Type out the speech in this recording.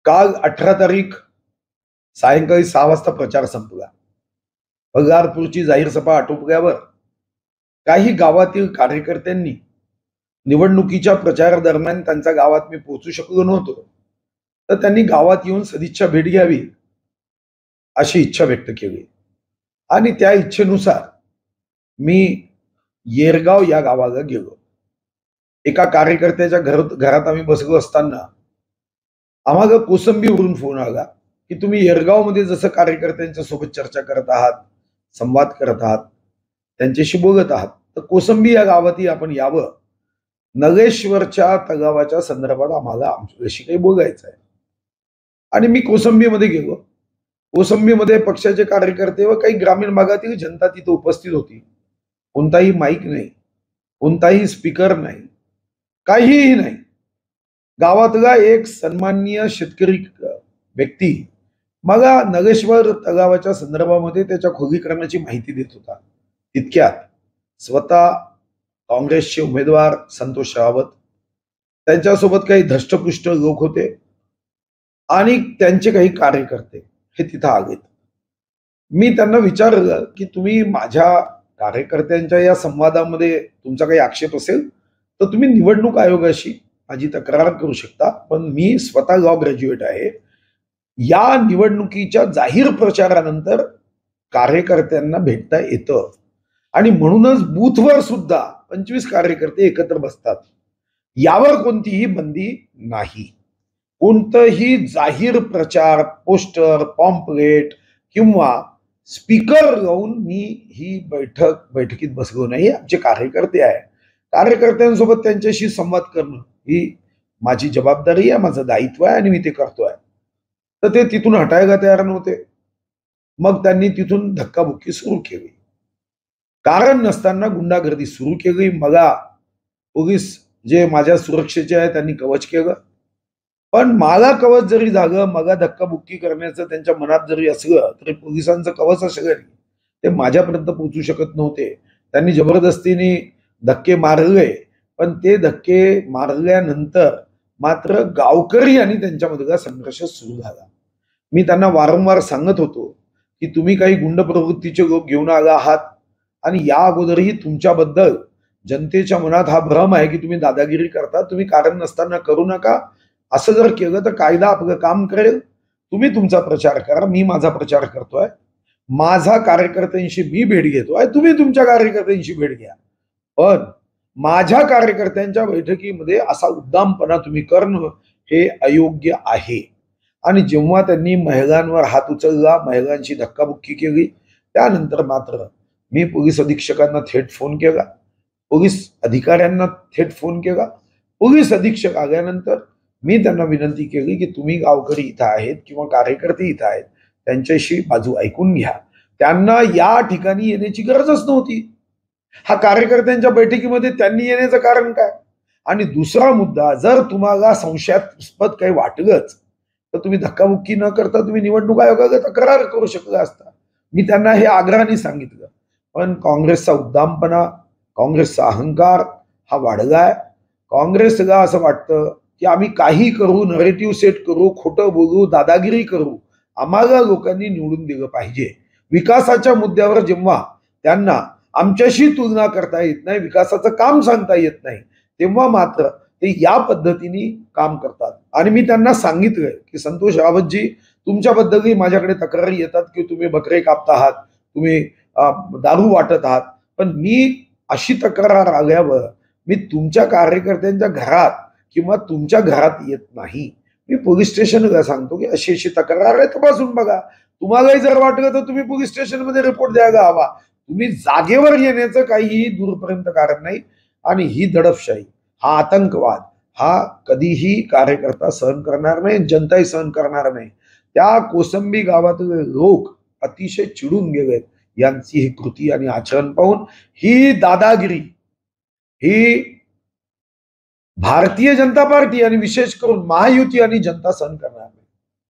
काल 18 तारीख सायंकाळी 6 वाजता प्रचार संपला. बल्लारपूरची जाहीर सभा आटोपल्यावर काही गावातील कार्यकर्त्यांनी निवडणुकीच्या प्रचारादरम्यान त्यांच्या गावात मी पोहोचू शकलो नव्हतो, तर त्यांनी गावात येऊन सदिच्छा भेट घ्यावी अशी इच्छा व्यक्त केली आणि त्या इच्छेनुसार मी येरगाव या गावाला गेलो. एका कार्यकर्त्याच्या घरात आम्ही बसलो असताना आम्हाला कोसंबीवरून फोन आला की तुम्ही येरगावमध्ये जसं कार्यकर्त्यांच्या सोबत चर्चा करत आहात, संवाद करत आहात, त्यांच्याशी बोलत आहात, तर कोसंबी या गावातही आपण यावं. नगेश्वरच्या तलावाच्या संदर्भात आम्हाला आमच्याशी काही बोलायचं आहे. आणि मी कोसंबीमध्ये गेलो. कोसंबीमध्ये पक्षाचे कार्यकर्ते व काही ग्रामीण भागातील जनता तिथे उपस्थित होती. कोणताही माईक नाही, कोणताही स्पीकर नाही, काहीही नाही. गावातला एक सन्माननीय शेतकरी व्यक्ती मला नगेश्वर तलावाच्या संदर्भामध्ये त्याच्या खोलीकरणाची माहिती देत होता. तितक्यात स्वतः काँग्रेसचे उमेदवार संतोष रावत, त्यांच्यासोबत काही धष्टपुष्ट लोक होते आणि त्यांचे काही कार्यकर्ते हे तिथं आलेत. मी त्यांना विचारलं की तुम्ही माझ्या कार्यकर्त्यांच्या या संवादामध्ये तुमचा काही आक्षेप असेल तर तुम्ही निवडणूक आयोगाशी माझी तक्रार करू शकता, पण मी स्वतः लॉ ग्रॅज्युएट आहे. या निवडणुकीच्या जाहीर प्रचारानंतर कार्यकर्त्यांना भेटता येतं आणि म्हणूनच बूथवर सुद्धा 25 कार्यकर्ते एकत्र बसतात. यावर कोणतीही बंदी नाही. कोणतंही जाहीर प्रचार, पोस्टर, पॉम्पलेट किंवा स्पीकर लावून मी ही बैठकीत बसलो नाही. आमचे कार्यकर्ते आहे, कार्यकर्त्यांसोबत त्यांच्याशी संवाद करणं ही माझी जबाबदारी आहे, माझं दायित्व आहे आणि मी ते करतोय. तर ते तिथून हटायला तयार नव्हते. मग त्यांनी तिथून धक्काबुक्की सुरू केली. कारण नसताना गुंडागर्दी सुरू केली. मला पोलीस जे माझ्या सुरक्षेचे आहे त्यांनी कवच केलं, पण मला कवच जरी झालं, मला धक्काबुक्की करण्याचं त्यांच्या मनात जरी असलं तरी पोलिसांचं कवच असलं ते माझ्यापर्यंत पोहोचू शकत नव्हते. त्यांनी जबरदस्तीने धक्के मारले, पण ते धक्के मारल्यानंतर मात्र गावकरी आणि त्यांच्यामधला संघर्ष सुरू झाला. मी त्यांना वारंवार सांगत होतो की तुम्ही काही गुंड प्रवृत्तीचे लोक घेऊन आला आहात आणि या अगोदरही तुमच्याबद्दल जनतेच्या मनात हा भ्रम आहे की तुम्ही दादागिरी करता, तुम्ही कारण नसताना करू नका. असं जर केलं तर कायदा आपलं काम करेल. तुम्ही तुमचा प्रचार करा, मी माझा प्रचार करतोय, माझा कार्यकर्त्यांशी मी भेट घेतोय, तुम्ही तुमच्या कार्यकर्त्यांशी भेट घ्या. पण माझ्या कार्यकर्त्यांच्या बैठकीमध्ये असा उद्दामपणा तुम्ही करणं हे अयोग्य आहे. आणि जेव्हा त्यांनी महिलांवर हात उचलला, महिलांची धक्काबुक्की केली, त्यानंतर मात्र मी पोलीस अधीक्षकांना थेट फोन केला, पोलीस अधिकाऱ्यांना थेट फोन केला. पोलीस अधीक्षक आल्यानंतर मी त्यांना विनंती केली की तुम्ही गावकरी इथं आहेत किंवा कार्यकर्ते इथं आहेत, त्यांच्याशी बाजू ऐकून घ्या. त्यांना या ठिकाणी येण्याची गरजच नव्हती. हा कार्यकर्त्यांच्या बैठकीमध्ये त्यांनी येण्याचं कारण काय? आणि दुसरा मुद्दा, जर तुम्हाला संशयास्पद काही वाटलंच तर तुम्ही धक्काबुक्की न करता तुम्ही निवडणूक आयोगाला तक्रार करू शकला असता. मी त्यांना हे आग्रहाने सांगितलं, पण काँग्रेसचा उद्दामपणा, काँग्रेसचा अहंकार हा वाढलाय. काँग्रेसला असं वाटतं की आम्ही काही करू, नरेटिव्ह सेट करू, खोटं बोलू, दादागिरी करू, आम्हाला लोकांनी निवडून दिलं पाहिजे. विकासाच्या मुद्द्यावर जेव्हा त्यांना आमच्याशी तुलना करता येत नाही, विकासाचं काम सांगता येत नाही, तेव्हा मात्र ते या पद्धतीने काम करतात. आणि मी त्यांना सांगितलंय की संतोष रावतजी, तुमच्याबद्दलही माझ्याकडे तक्रारी येतात की तुम्ही बकरे कापत आहात, तुम्ही दारू वाटत आहात, पण मी अशी तक्रार आल्यावर मी तुमच्या कार्यकर्त्यांच्या घरात किंवा तुमच्या घरात येत नाही. मी पोलीस स्टेशनला सांगतो की अशी अशी तक्रार आहे, तपासून बघा. तुम्हालाही जर वाटलं तर तुम्ही पोलीस स्टेशनमध्ये रिपोर्ट द्यायला हवा. तुम्ही जागेवर येण्याचं काहीही दूरपर्यंत कारण नाही. आणि ही दडपशाही, हा आतंकवाद हा कधीही कार्यकर्ता सहन करणार नाही, जनताही सहन करणार नाही. त्या कोसंबी गावातील लोक अतिशय चिडून गेलेत यांची ही कृती आणि आचरण पाहून. ही दादागिरी ही भारतीय जनता पार्टी आणि विशेष करून महायुती आणि जनता सहन करणार नाही.